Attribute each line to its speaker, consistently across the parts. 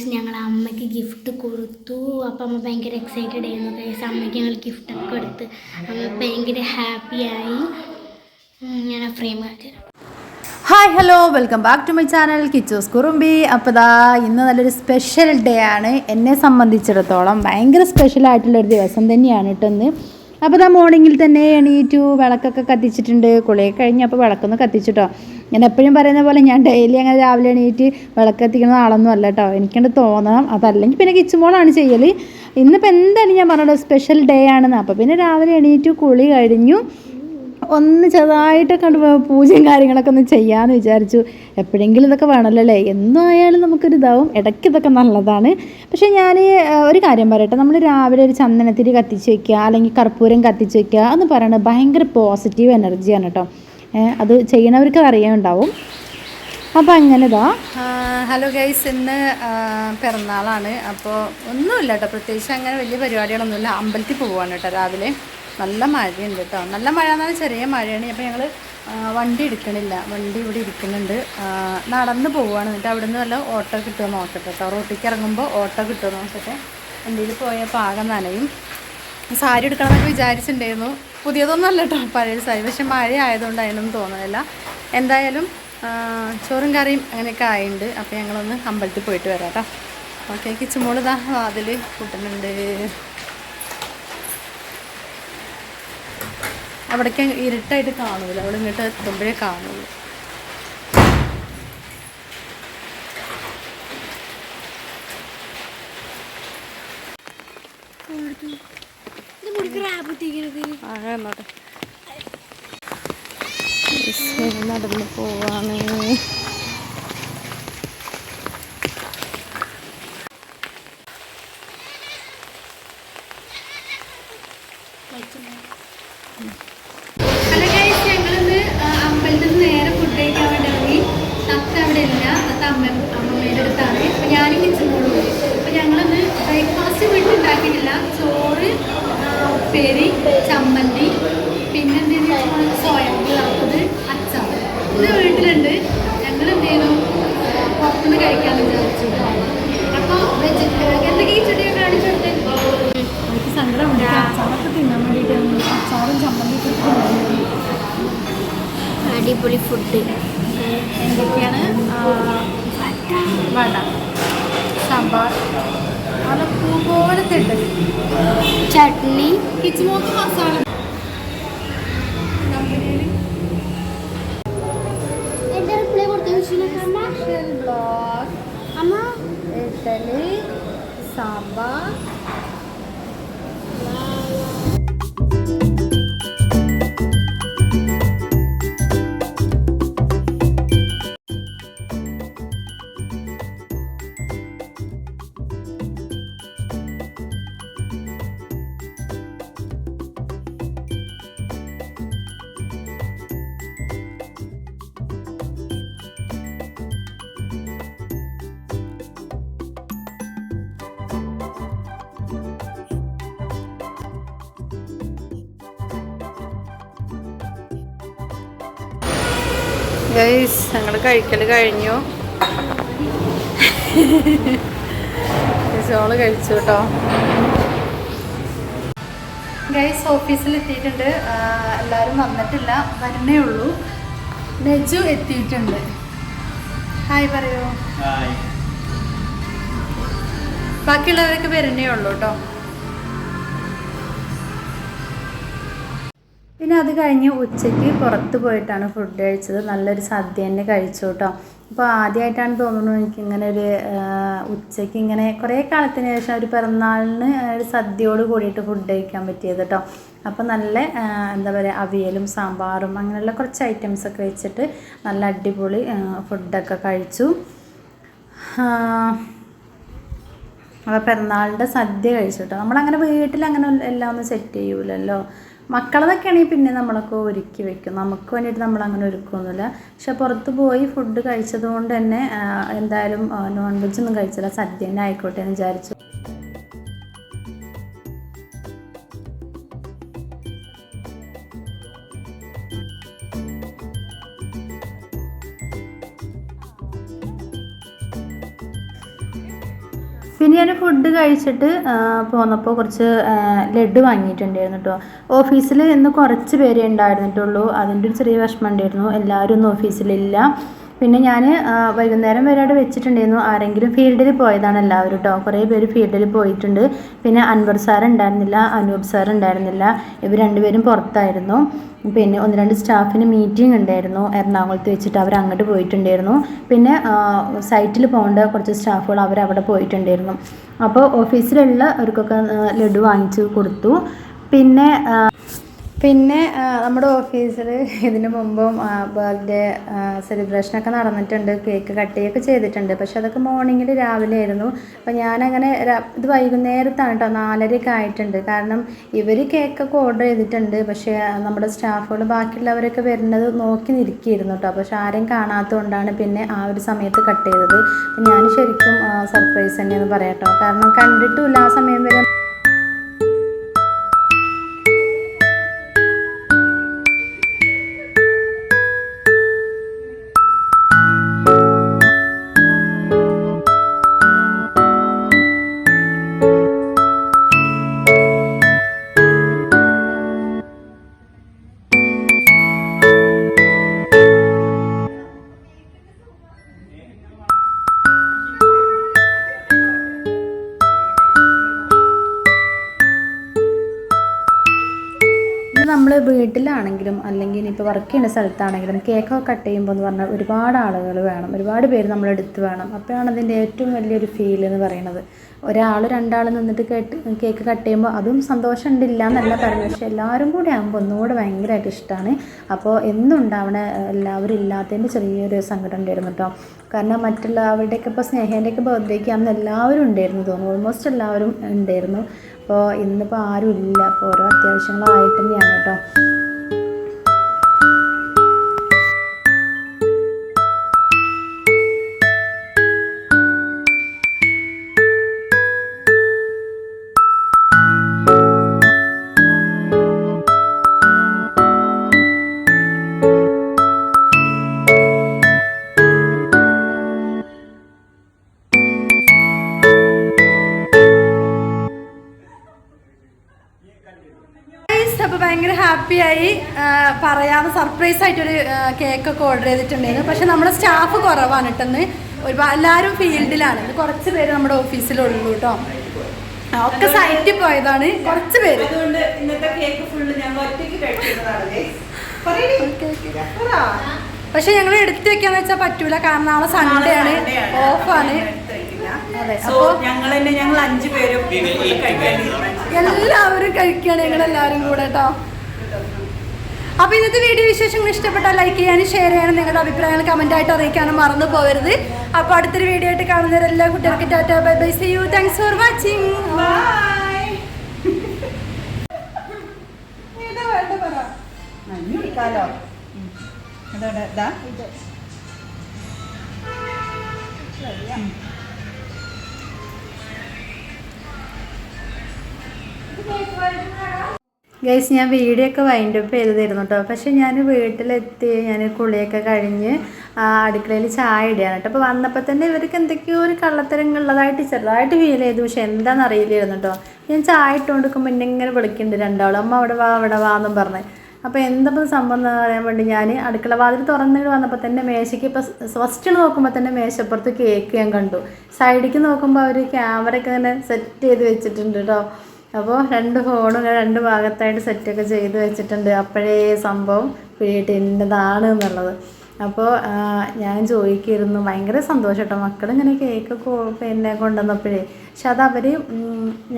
Speaker 1: Guys ഞങ്ങൾ അമ്മയ്ക്ക് gift കൊടുത്തു. അപ്പം അമ്മ ഭയങ്കര എക്സൈറ്റഡ് ആയിരുന്നു ഗൈസ്. അമ്മയ്ക്ക് ഞങ്ങൾ ഗിഫ്റ്റൊക്കെ കൊടുത്ത് അമ്മ ഭയങ്കര ഹാപ്പിയായി. ഞാൻ ആ ഫ്രെയിം കാണിച്ചു.
Speaker 2: Hi hello welcome back to my channel Kichus Kurumbi. അപ്പോൾ ഇന്ന് നല്ലൊരു സ്പെഷ്യൽ ഡേ ആണ്. എന്നെ സംബന്ധിച്ചിടത്തോളം ഭയങ്കര സ്പെഷ്യലായിട്ടുള്ളൊരു ദിവസം തന്നെയാണ് കേട്ടോ ഇന്ന്. അപ്പോൾ മോർണിംഗിൽ തന്നെ എണീറ്റു, വിളക്കൊക്കെ കത്തിച്ചിട്ടുണ്ട്. കുളിയൊക്കെ കഴിഞ്ഞ് അപ്പോൾ വിളക്കൊന്ന് കത്തിച്ചിട്ടോ. ഞാൻ എപ്പോഴും പറയുന്ന പോലെ ഞാൻ ഡെയിലി അങ്ങനെ രാവിലെ എണീറ്റ് വിളക്ക് കത്തിക്കുന്ന ആളൊന്നും അല്ല കേട്ടോ. എനിക്കത് തോന്നണം, അതല്ലെങ്കിൽ പിന്നെ കിച്ചുമോളാണ് ചെയ്യൽ. ഇന്നിപ്പോൾ എന്താണ് ഞാൻ പറഞ്ഞത് സ്പെഷ്യൽ ഡേ ആണെന്ന്. അപ്പോൾ പിന്നെ രാവിലെ എണീറ്റു, കുളി കഴിഞ്ഞു, ഒന്ന് ചെറുതായിട്ടൊക്കെ പൂജയും കാര്യങ്ങളൊക്കെ ഒന്ന് ചെയ്യാമെന്ന് വിചാരിച്ചു. എപ്പോഴെങ്കിലും ഇതൊക്കെ വേണമല്ലോ അല്ലേ, എന്നും ആയാലും നമുക്കൊരു ഇതാവും, ഇടയ്ക്ക് ഇതൊക്കെ നല്ലതാണ്. പക്ഷേ ഞാൻ ഒരു കാര്യം പറയട്ടെ, നമ്മൾ രാവിലെ ഒരു ചന്ദനത്തിരി കത്തിച്ച് വയ്ക്കുക അല്ലെങ്കിൽ കർപ്പൂരം കത്തിച്ച് വയ്ക്കുക എന്ന് പറയുന്നത് ഭയങ്കര പോസിറ്റീവ് എനർജിയാണ് കേട്ടോ. അത് ചെയ്യണവർക്ക് അറിയാനുണ്ടാവും. അപ്പോൾ അങ്ങനെ ഹലോ ഗൈസ്, ഇന്ന് പിറന്നാളാണ്. അപ്പോൾ ഒന്നുമില്ല കേട്ടോ, പ്രത്യേകിച്ച് അങ്ങനെ വലിയ പരിപാടികളൊന്നുമില്ല. അമ്പലത്തിൽ പോവുകയാണ് കേട്ടോ രാവിലെ. നല്ല മഴയുണ്ട് കേട്ടോ, നല്ല മഴ എന്നാൽ ചെറിയ മഴയാണ്. അപ്പോൾ ഞങ്ങൾ വണ്ടി എടുക്കണില്ല, വണ്ടി ഇവിടെ ഇരിക്കുന്നുണ്ട്. നടന്ന് പോവുകയാണ്. എന്നിട്ട് അവിടെ നിന്ന് വല്ല ഓട്ടോ കിട്ടുമോ നോക്കട്ടെ കേട്ടോ. റോട്ടിലേക്ക് ഇറങ്ങുമ്പോൾ ഓട്ടോ കിട്ടുമോ നോക്കട്ടെ. വണ്ടിയിൽ പോയപ്പോൾ ആകെ നനയും. സാരി എടുക്കണമെന്നൊക്കെ വിചാരിച്ചിട്ടുണ്ടായിരുന്നു. പുതിയതൊന്നും അല്ല കേട്ടോ, പഴയ സാരി. പക്ഷെ മഴ ആയതുകൊണ്ട് അതിനൊന്നും തോന്നുന്നില്ല. എന്തായാലും ചോറും കറിയും അങ്ങനെയൊക്കെ ആയിട്ടുണ്ട്. അപ്പോൾ ഞങ്ങളൊന്ന് അമ്പലത്തിൽ പോയിട്ട് വരാം കേട്ടോ. ഓക്കെ, കിച്ചുമോൾ ഇതാ വാതിൽ കൂട്ടുന്നുണ്ട്. അവിടേക്ക് ഇരുട്ടായിട്ട് കാണൂല, അവിടെ ഇങ്ങോട്ട് എത്തുമ്പോഴേ കാണുള്ളൂ. എന്നോട്ടെ നടന്ന് പോവാണ്.
Speaker 1: ഹലോ ഗൈസ്, ഞങ്ങളിന്ന് അമ്പലത്തിൽ നിന്ന് നേരെ ഫുഡ് കഴിക്കാൻ വേണ്ടി ഇറങ്ങി. തത്ത അവിടെ ഇല്ല, തത്ത അമ്മമ്മയുടെ അടുത്താണ്. അപ്പോൾ ഞാനും കിച്ചണിനോട് പോയി. അപ്പോൾ ഞങ്ങളിന്ന് ബ്രേക്ക്ഫാസ്റ്റ് വീട്ടിൽ ഉണ്ടാക്കിയിട്ടില്ല. ചോറ്, ഉപ്പേരി, ചമ്മന്തി, പിന്നെ എന്തെങ്കിലും സോയാബീൻ വറുത്തത്, അച്ചാർ, ഇത് വീട്ടിലുണ്ട്. ഞങ്ങൾ എന്ത് ചെയ്തു, പുറത്തുനിന്ന് കഴിക്കാമെന്ന് വിചാരിച്ചു. അപ്പോൾ എന്തൊക്കെ ഈ ചെടിയൊക്കെ കാണിച്ചിട്ട് എനിക്ക് സങ്കടമുണ്ട്. അച്ചാറൊക്കെ തിന്നാൻ വേണ്ടിയിട്ട് അച്ചാറും ചമ്മന്തിയൊക്കെ അടിപൊളി ഫുഡ് എന്തൊക്കെയാണ്? വട, സാമ്പാർ, അത് പൂ പോലത്തെ ഉണ്ട്, ചട്നി, കിച്ചുമോക്ക് മസാല, ഇഡ്ഡലി, സാമ്പാർ.
Speaker 2: ഗൈസ്, ഞങ്ങൾ കഴിക്കൽ കഴിഞ്ഞു. ചോള് കഴിച്ചു കേട്ടോ. ഗൈസ്, ഓഫീസിൽ എത്തിയിട്ടുണ്ട്. എല്ലാവരും വന്നിട്ടില്ല, വരണേ ഉള്ളൂ. നെജു എത്തിയിട്ടുണ്ട്. ഹായ് പറയൂ. ബാക്കിയുള്ളവരൊക്കെ വരണേ ഉള്ളൂ കേട്ടോ. പിന്നെ അത് കഴിഞ്ഞ് ഉച്ചയ്ക്ക് പുറത്ത് പോയിട്ടാണ് ഫുഡ് കഴിച്ചത്. നല്ലൊരു സദ്യ തന്നെ കഴിച്ചു കേട്ടോ. അപ്പോൾ ആദ്യമായിട്ടാണ് തോന്നുന്നു എനിക്കിങ്ങനെ ഒരു ഉച്ചയ്ക്ക് ഇങ്ങനെ കുറേ കാലത്തിന് ശേഷം ഒരു പിറന്നാളിന് ഒരു സദ്യയോട് കൂടിയിട്ട് ഫുഡ് കഴിക്കാൻ പറ്റിയത് കേട്ടോ. അപ്പോൾ നല്ല എന്താ പറയുക, അവിയലും സാമ്പാറും അങ്ങനെയുള്ള കുറച്ച് ഐറ്റംസൊക്കെ വെച്ചിട്ട് നല്ല അടിപൊളി ഫുഡൊക്കെ കഴിച്ചു. അപ്പോൾ പിറന്നാളിൻ്റെ സദ്യ കഴിച്ചു കേട്ടോ. നമ്മളങ്ങനെ വീട്ടിലങ്ങനെ എല്ലാം ഒന്നും സെറ്റ് ചെയ്യൂലല്ലോ. മക്കളതൊക്കെ ആണെങ്കിൽ പിന്നെ നമ്മളൊക്കെ ഒരുക്കി വെക്കും, നമുക്ക് വേണ്ടിയിട്ട് നമ്മളങ്ങനെ ഒരുക്കുകയൊന്നുമില്ല. പക്ഷെ പുറത്ത് പോയി ഫുഡ് കഴിച്ചത് കൊണ്ട് തന്നെ എന്തായാലും നോൺ വെജ് ഒന്നും കഴിച്ചില്ല, സദ്യ തന്നെ ആയിക്കോട്ടെ എന്ന് വിചാരിച്ചു. പിന്നെ ഞാൻ ഫുഡ് കഴിച്ചിട്ട് പോന്നപ്പോൾ കുറച്ച് ലഡ്ഡു വാങ്ങിയിട്ടുണ്ടായിരുന്നു കേട്ടോ. ഓഫീസിൽ ഇന്ന് കുറച്ച് പേരേ ഉണ്ടായിരുന്നിട്ടുള്ളൂ, അതിൻ്റെ ഒരു ചെറിയ വിഷമം ഉണ്ടായിരുന്നു. എല്ലാവരും ഒന്നും ഓഫീസിലില്ല. പിന്നെ ഞാൻ വൈകുന്നേരം വരെ അവിടെ വെച്ചിട്ടുണ്ടായിരുന്നു. ആരെങ്കിലും ഫീൽഡിൽ പോയതാണ് എല്ലാവരും കേട്ടോ. കുറേ പേര് ഫീൽഡിൽ പോയിട്ടുണ്ട്. പിന്നെ അൻവർ സാർ ഉണ്ടായിരുന്നില്ല, അനൂപ് സാർ ഉണ്ടായിരുന്നില്ല. ഇവർ രണ്ടുപേരും പുറത്തായിരുന്നു. പിന്നെ 1-2 സ്റ്റാഫിന് മീറ്റിംഗ് ഉണ്ടായിരുന്നു എറണാകുളത്ത് വെച്ചിട്ട്, അവർ അങ്ങോട്ട് പോയിട്ടുണ്ടായിരുന്നു. പിന്നെ സൈറ്റിൽ പോകേണ്ട കുറച്ച് സ്റ്റാഫുകൾ അവരവിടെ പോയിട്ടുണ്ടായിരുന്നു. അപ്പോൾ ഓഫീസിലുള്ളവർക്കൊക്കെ ലഡു വാങ്ങിച്ച് കൊടുത്തു. പിന്നെ നമ്മുടെ ഓഫീസിൽ ഇതിനു മുമ്പും ബർത്ത്ഡേ സെലിബ്രേഷനൊക്കെ നടന്നിട്ടുണ്ട്, കേക്ക് കട്ട് ചെയ്യുകയൊക്കെ ചെയ്തിട്ടുണ്ട്. പക്ഷെ അതൊക്കെ മോർണിംഗിൽ രാവിലെ ആയിരുന്നു. അപ്പോൾ ഞാനങ്ങനെ ഇത് വൈകുന്നേരത്താണ് കേട്ടോ, 4:30 ആയിട്ടുണ്ട്. കാരണം ഇവർ കേക്കൊക്കെ ഓർഡർ ചെയ്തിട്ടുണ്ട്, പക്ഷേ നമ്മുടെ സ്റ്റാഫുകൾ ബാക്കിയുള്ളവരൊക്കെ വരുന്നത് നോക്കി നിൽക്കുകയായിരുന്നു കേട്ടോ. പക്ഷെ ആരെയും കാണാത്തതുകൊണ്ടാണ് പിന്നെ ആ ഒരു സമയത്ത് കട്ട് ചെയ്തത്. ഞാൻ ശരിക്കും സർപ്രൈസ് തന്നെയെന്ന് പറയാം കേട്ടോ, കാരണം കണ്ടിട്ടുമില്ല ആ സമയം വരെ. നമ്മൾ വീട്ടിലാണെങ്കിലും അല്ലെങ്കിൽ ഇനിയിപ്പോൾ വർക്ക് ചെയ്യുന്ന സ്ഥലത്താണെങ്കിലും കേക്കൊക്കെ കട്ട് ചെയ്യുമ്പോൾ എന്ന് പറഞ്ഞാൽ ഒരുപാട് ആളുകൾ വേണം, ഒരുപാട് പേര് നമ്മളെടുത്ത് വേണം. അപ്പോഴാണ് അതിൻ്റെ ഏറ്റവും വലിയൊരു ഫീൽ എന്ന് പറയുന്നത്. ഒരാൾ 2 ആൾ നിന്നിട്ട് കേക്ക് കട്ട് ചെയ്യുമ്പോൾ അതും സന്തോഷം ഉണ്ടില്ല എന്നല്ല പറയുന്നത്, പക്ഷേ എല്ലാവരും കൂടി ആകുമ്പോൾ ഒന്നുകൂടെ ഭയങ്കരമായിട്ട് ഇഷ്ടമാണ്. അപ്പോൾ എന്നും ഉണ്ടാവണ എല്ലാവരും ഇല്ലാത്തതിൻ്റെ ചെറിയൊരു സങ്കടം ഉണ്ടായിരുന്നു കേട്ടോ. കാരണം മറ്റുള്ളവരുടെയൊക്കെ ഇപ്പോൾ സ്നേഹേൻ്റെയൊക്കെ ബർത്ത്ഡേക്ക് അന്ന് എല്ലാവരും ഉണ്ടായിരുന്നു തോന്നുന്നു, ഓൾമോസ്റ്റ് എല്ലാവരും ഉണ്ടായിരുന്നു. അപ്പോൾ ഇന്നിപ്പോൾ ആരും ഇല്ല. അപ്പോൾ ഓരോ അത്യാവശ്യങ്ങളായിട്ട് തന്നെയാണ് കേട്ടോ. അപ്പോൾ ഭയങ്കര ഹാപ്പിയായി. പറയാതെ സർപ്രൈസ് ആയിട്ടൊരു കേക്കൊക്കെ ഓർഡർ ചെയ്തിട്ടുണ്ടായിരുന്നു. പക്ഷെ നമ്മുടെ സ്റ്റാഫ് കുറവാണ് കിട്ടുന്നത്, എല്ലാവരും ഫീൽഡിലാണ്. കുറച്ച് പേര് നമ്മുടെ ഓഫീസിലുള്ളൂ കേട്ടോ, ഒക്കെ സൈറ്റിൽ പോയതാണ് കുറച്ച് പേര്. പക്ഷെ ഞങ്ങൾ എടുത്തു വെക്കാന്ന് വെച്ചാൽ പറ്റൂല, കാരണം നാളെ സൺഡേ ആണ്, ഓഫാണ്. അതെ, അപ്പോൾ
Speaker 3: ഞങ്ങൾ 5 പേരും
Speaker 2: എല്ലാവരും കഴിക്കുകയാണ്, ഞങ്ങളെല്ലാവരും കൂടെ കേട്ടോ. അപ്പോൾ ഇന്നത്തെ വീഡിയോ വിശേഷങ്ങൾ ഇഷ്ടപ്പെട്ടാൽ ലൈക്ക് ചെയ്യാനും ഷെയർ ചെയ്യാനും നിങ്ങളുടെ അഭിപ്രായങ്ങൾ കമൻറ്റായിട്ട് അറിയിക്കാനും മറന്നു പോകരുത്. അപ്പോൾ അടുത്തൊരു വീഡിയോ ആയിട്ട് കാണുന്നവരെല്ലാ കുട്ടികൾക്ക് tata, bye bye, see you, thanks for watching. Guys, ഞാൻ വീഡിയോ ഒക്കെ വൈൻഡപ്പ് ചെയ്ത് തരുന്നു കേട്ടോ. പക്ഷെ ഞാൻ വീട്ടിലെത്തി, ഞാൻ കുളിയൊക്കെ കഴിഞ്ഞ് അടുക്കളയിൽ ചായ ഇടുകയാണ് കേട്ടോ. അപ്പോൾ വന്നപ്പോൾ തന്നെ ഇവർക്ക് എന്തൊക്കെയോ ഒരു കള്ളത്തരങ്ങളുള്ളതായിട്ട് ചെറുതായിട്ട് ഫീൽ ചെയ്തു, പക്ഷെ എന്താണെന്ന് അറിയില്ലായിരുന്നു കേട്ടോ. ഞാൻ ചായ ഇട്ടുകൊണ്ട് നിൽക്കുമ്പോൾ എന്നെ ഇങ്ങനെ വിളിക്കുന്നുണ്ട് 2 ആളും, അമ്മ അവിടെ വാ എന്നും പറഞ്ഞ്. അപ്പോൾ എന്തപ്പോൾ സംഭവം എന്ന് പറയാൻ വേണ്ടി ഞാൻ അടുക്കള വാതിൽ തുറന്നിട്ട് വന്നപ്പോൾ തന്നെ മേശയ്ക്ക് ഇപ്പോൾ ഫസ്റ്റ് നോക്കുമ്പോൾ തന്നെ മേശപ്പുറത്ത് കേക്ക് ഞാൻ കണ്ടു. സൈഡിലേക്ക് നോക്കുമ്പോൾ അവർ ക്യാമറയൊക്കെ ഇങ്ങനെ സെറ്റ് ചെയ്ത് വെച്ചിട്ടുണ്ട് കേട്ടോ. അപ്പോൾ 2 ഫോണും 2 ഭാഗത്തായിട്ട് സെറ്റൊക്കെ ചെയ്ത് വെച്ചിട്ടുണ്ട്. അപ്പോഴേ സംഭവം പിടിയിട്ട് എന്നതാണ് എന്നുള്ളത്. അപ്പോൾ ഞാൻ ചോദിക്കുമായിരുന്നു, ഭയങ്കര സന്തോഷം കേട്ടോ, മക്കളിങ്ങനെ കേക്ക് പിന്നെ കൊണ്ടുവന്നപ്പോഴേ. പക്ഷെ അത് അവർ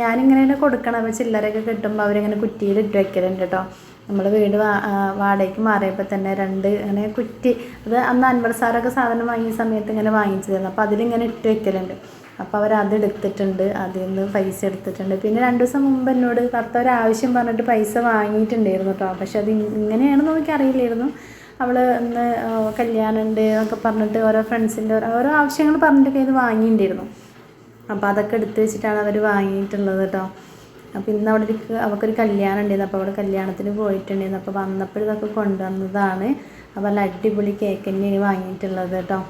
Speaker 2: ഞാനിങ്ങനെ കൊടുക്കണം, അപ്പോൾ ചില്ലറയൊക്കെ കിട്ടുമ്പോൾ അവരിങ്ങനെ കുറ്റിയിൽ ഇട്ട് വെക്കലുണ്ട് കേട്ടോ. നമ്മൾ വീട് വാടകയ്ക്ക് മാറിയപ്പോൾ തന്നെ 2 ഇങ്ങനെ കുറ്റി, അത് അന്ന് അൻവർ സാറൊക്കെ സാധനം വാങ്ങിയ സമയത്ത് ഇങ്ങനെ വാങ്ങിച്ചു തരുന്നു. അപ്പോൾ അതിലിങ്ങനെ ഇട്ട് വെക്കലുണ്ട്. അപ്പോൾ അവരതെടുത്തിട്ടുണ്ട്, അതിൽ നിന്ന് പൈസ എടുത്തിട്ടുണ്ട്. പിന്നെ 2 ദിവസം മുമ്പ് എന്നോട് കറുത്ത ഒരാവശ്യം പറഞ്ഞിട്ട് പൈസ വാങ്ങിയിട്ടുണ്ടായിരുന്നു കേട്ടോ. പക്ഷെ അത് ഇങ്ങനെയാണെന്ന് എനിക്കറിയില്ലായിരുന്നു. അവൾ ഇന്ന് കല്യാണമുണ്ട് എന്നൊക്കെ പറഞ്ഞിട്ട് ഓരോ ഫ്രണ്ട്സിൻ്റെ ഓരോ ആവശ്യങ്ങൾ പറഞ്ഞിട്ടൊക്കെ ഇത് വാങ്ങിയിട്ടുണ്ടായിരുന്നു. അപ്പോൾ അതൊക്കെ എടുത്ത് വെച്ചിട്ടാണ് അവർ വാങ്ങിയിട്ടുള്ളത് കേട്ടോ. അപ്പോൾ ഇന്ന് അവിടെ അവർക്കൊരു കല്യാണം ഉണ്ടായിരുന്നു. അപ്പോൾ അവിടെ കല്യാണത്തിന് പോയിട്ടുണ്ടായിരുന്നു. അപ്പോൾ വന്നപ്പോൾ ഇതൊക്കെ കൊണ്ടുവന്നതാണ്. അപ്പോൾ നല്ല അടിപൊളി കേക്ക് തന്നെയാണ് വാങ്ങിയിട്ടുള്ളത് കേട്ടോ.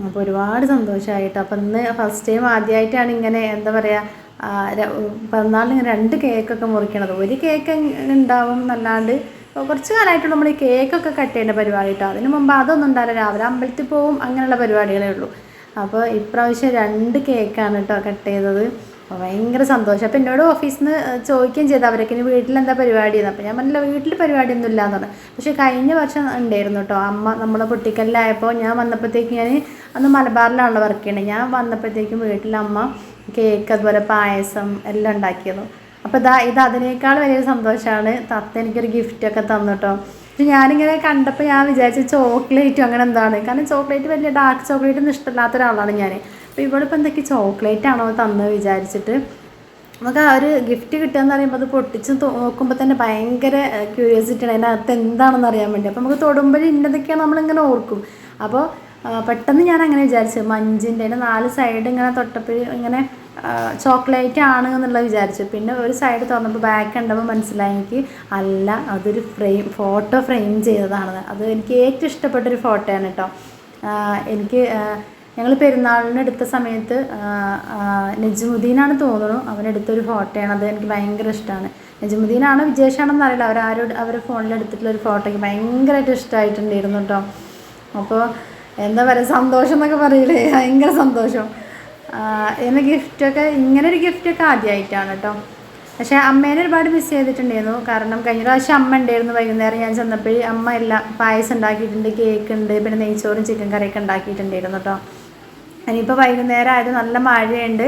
Speaker 2: അപ്പോൾ ഒരുപാട് സന്തോഷമായിട്ട്. അപ്പം ഇന്ന് ഫസ്റ്റ് ടൈം ആദ്യമായിട്ടാണ് ഇങ്ങനെ എന്താ പറയുക പിറന്നാളിന് ഇങ്ങനെ 2 കേക്കൊക്കെ മുറിക്കണത്. ഒരു കേക്ക് ഉണ്ടാവും എന്നല്ലാണ്ട് കുറച്ച് കാലമായിട്ട് നമ്മൾ ഈ കേക്കൊക്കെ കട്ട് ചെയ്യുന്ന പരിപാടി കേട്ടോ. അതിന് മുമ്പ് അതൊന്നും ഉണ്ടാവില്ല. രാവിലെ അമ്പലത്തിൽ പോവും, അങ്ങനെയുള്ള പരിപാടികളേ ഉള്ളൂ. അപ്പോൾ ഇപ്രാവശ്യം 2 കേക്കാണ് കേട്ടോ കട്ട് ചെയ്തത്. അപ്പോൾ ഭയങ്കര സന്തോഷം. അപ്പോൾ എന്നോട് ഓഫീസിൽ നിന്ന് ചോദിക്കുകയും ചെയ്തു അവരൊക്കെ ഇനി വീട്ടിലെന്താ പരിപാടിയെന്ന്. അപ്പോൾ ഞാൻ പറഞ്ഞില്ല വീട്ടിൽ പരിപാടിയൊന്നും ഇല്ലയെന്ന് പറഞ്ഞു. പക്ഷേ കഴിഞ്ഞ വർഷം ഉണ്ടായിരുന്നു കേട്ടോ. അമ്മ നമ്മളെ പൊട്ടിക്കലിലായപ്പോൾ ഞാൻ വന്നപ്പോഴത്തേക്ക് അന്ന് മലബാറിലാണല്ലോ വർക്ക് ചെയ്യണത്. ഞാൻ വന്നപ്പോഴത്തേക്കും വീട്ടിലമ്മ കേക്ക് അതുപോലെ പായസം എല്ലാം ഉണ്ടാക്കിയിരുന്നു. അപ്പോൾ ഇത് അതിനേക്കാൾ വലിയൊരു സന്തോഷമാണ്. തത്ത എനിക്കൊരു ഗിഫ്റ്റൊക്കെ തന്നു കേട്ടോ. പക്ഷെ ഞാനിങ്ങനെ കണ്ടപ്പോൾ ഞാൻ വിചാരിച്ചു ചോക്ലേറ്റും അങ്ങനെ എന്താണ്, കാരണം ചോക്ലേറ്റ് വലിയ ഡാർക്ക് ചോക്ലേറ്റ് ഒന്നും ഇഷ്ടമില്ലാത്ത ഒരാളാണ് ഞാൻ. അപ്പോൾ ഇവളിപ്പോൾ എന്തൊക്കെ ചോക്ലേറ്റ് ആണോ തന്നത് വിചാരിച്ചിട്ട് നമുക്ക് ആ ഒരു ഗിഫ്റ്റ് കിട്ടുകയെന്ന് പറയുമ്പോൾ അത് പൊട്ടിച്ച് നോക്കുമ്പോൾ തന്നെ ഭയങ്കര ക്യൂരിയോസിറ്റിയാണ് അതിനകത്ത് എന്താണെന്ന് അറിയാൻ വേണ്ടി. അപ്പോൾ നമുക്ക് തൊടുമ്പോൾ ഇന്നതൊക്കെയാണ് നമ്മളിങ്ങനെ ഓർക്കും. അപ്പോൾ പെട്ടെന്ന് ഞാൻ അങ്ങനെ വിചാരിച്ചു മഞ്ചിൻ്റെ 4 സൈഡ് ഇങ്ങനെ തൊട്ടപ്പോൾ ഇങ്ങനെ ചോക്ലേറ്റ് ആണ് എന്നുള്ളത് വിചാരിച്ചു. പിന്നെ ഒരു സൈഡ് തുറന്നപ്പോൾ ബാക്ക് കണ്ടപ്പോൾ മനസ്സിലായി എനിക്ക് അല്ല, അതൊരു ഫോട്ടോ ഫ്രെയിം ചെയ്തതാണ്. അത് എനിക്ക് ഏറ്റവും ഇഷ്ടപ്പെട്ടൊരു ഫോട്ടോയാണ് കേട്ടോ. എനിക്ക് ഞങ്ങൾ പെരുന്നാളിന് എടുത്ത സമയത്ത് നജുമുദ്ദീനാണ് തോന്നുന്നു അവനെടുത്തൊരു ഫോട്ടോയാണ്. അത് എനിക്ക് ഭയങ്കര ഇഷ്ടമാണ്. നജുമുദ്ദീനാണോ വിജേഷാണെന്ന് അറിയില്ല. അവരുടെ ഫോണിൽ എടുത്തിട്ടുള്ളൊരു ഫോട്ടോയ്ക്ക് ഭയങ്കരമായിട്ട് ഇഷ്ടമായിട്ടുണ്ടായിരുന്നു കേട്ടോ. അപ്പോൾ എന്താ പറയുക, സന്തോഷം എന്നൊക്കെ പറയില്ലേ, ഭയങ്കര സന്തോഷം. എന്ന ഗിഫ്റ്റൊക്കെ ഇങ്ങനൊരു ഗിഫ്റ്റൊക്കെ ആദ്യമായിട്ടാണ് കേട്ടോ. പക്ഷേ അമ്മേനെ ഒരുപാട് മിസ് ചെയ്തിട്ടുണ്ടായിരുന്നു. കാരണം കഴിഞ്ഞ പ്രാവശ്യം അമ്മ ഉണ്ടായിരുന്നു. വൈകുന്നേരം ഞാൻ ചെന്നപ്പോൾ അമ്മ എല്ലാം പായസം ഉണ്ടാക്കിയിട്ടുണ്ട്, കേക്ക് ഉണ്ട്, പിന്നെ നെയ്ച്ചോറും ചിക്കൻ കറിയൊക്കെ ഉണ്ടാക്കിയിട്ടുണ്ടായിരുന്നു കേട്ടോ. ഇനിയിപ്പോൾ വൈകുന്നേരം ആയത് നല്ല മഴയുണ്ട്.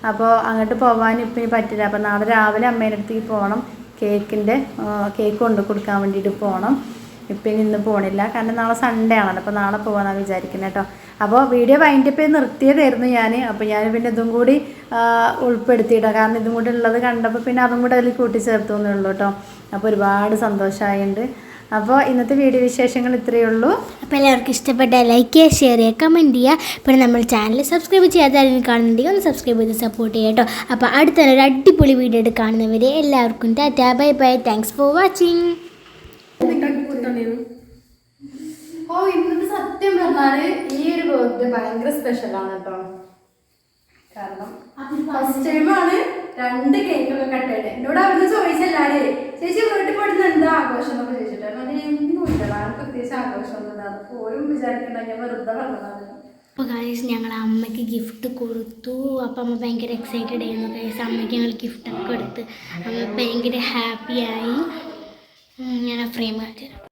Speaker 2: അപ്പോൾ അങ്ങോട്ട് പോകാൻ ഇപ്പം ഇനി പറ്റില്ല. അപ്പോൾ നാളെ രാവിലെ അമ്മേൻ്റെ അടുത്തേക്ക് പോകണം. കേക്ക് കൊണ്ട് കൊടുക്കാൻ വേണ്ടിയിട്ട് പോകണം. ഇപ്പം ഇന്ന് പോകണില്ല, കാരണം നാളെ സൺഡേ ആണല്ലോ. അപ്പോൾ നാളെ പോകാമെന്നാണ് വിചാരിക്കുന്നത് കേട്ടോ. അപ്പോൾ വീഡിയോ വൈൻഡപ്പ് ചെയ്ത് നിർത്തിയതായിരുന്നു ഞാൻ. അപ്പോൾ ഞാൻ പിന്നെ ഇതും കൂടി ഉൾപ്പെടുത്തിയിട്ടോ, കാരണം ഇതും കൂടി ഉള്ളത് കണ്ടപ്പോൾ പിന്നെ അതും കൂടെ അതിൽ കൂട്ടിച്ചേർത്തു എന്നേ ഉള്ളൂ കേട്ടോ. അപ്പോൾ ഒരുപാട് സന്തോഷമായിട്ടുണ്ട്. അപ്പോൾ ഇന്നത്തെ വീഡിയോ വിശേഷങ്ങൾ ഇത്രയേ ഉള്ളൂ.
Speaker 4: അപ്പോൾ എല്ലാവർക്കും ഇഷ്ടപ്പെട്ട ലൈക്ക് ചെയ്യുക, ഷെയർ ചെയ്യുക, കമൻറ്റ് ചെയ്യുക. പിന്നെ നമ്മൾ ചാനൽ സബ്സ്ക്രൈബ് ചെയ്യാതാരും കാണുന്നുണ്ടെങ്കിൽ ഒന്ന് സബ്സ്ക്രൈബ് ചെയ്ത് സപ്പോർട്ട് ചെയ്യുക കേട്ടോ. അപ്പോൾ അടുത്ത ഒരു അടിപൊളി വീഡിയോ ആയിട്ട് കാണുന്നവരെ എല്ലാവർക്കും Tata, bye bye, thanks for watching.
Speaker 2: ഇന്നത്തെ സത്യം പറഞ്ഞാൽ ഈ ഒരു ബർത്ത്ഡേ ഭയങ്കര സ്പെഷ്യലാണ് കേട്ടോ. കാരണം ഫസ്റ്റ് ടൈമാണ് 2 കേക്കൊക്കെ കട്ട് ചെയ്തത്. എന്നോട് അവിടുന്ന് ചോദിച്ചല്ലാരേ ചേച്ചി വീട്ടിൽ പോയിട്ട് എന്താ ആഘോഷം എന്നൊക്കെ ചോദിച്ചിട്ട് ഒന്നുമില്ല, പ്രത്യേകിച്ച് ആഘോഷം ഒന്നും പോലും വിചാരിക്കണ്ട, ഞാൻ വെറുതെ പറഞ്ഞതാണ്.
Speaker 4: അപ്പോൾ ഗൈസ് ഞങ്ങൾ അമ്മയ്ക്ക് ഗിഫ്റ്റ് കൊടുത്തു. അപ്പോൾ അമ്മ ഭയങ്കര എക്സൈറ്റഡ് ആയിരുന്നു ഗൈസ്. അമ്മയ്ക്ക് ഞങ്ങൾ ഗിഫ്റ്റൊക്കെ കൊടുത്ത് അമ്മ ഭയങ്കര ഹാപ്പിയായി. ഞാൻ ആ ഫ്രെയിം കാണിച്ചു തരാം.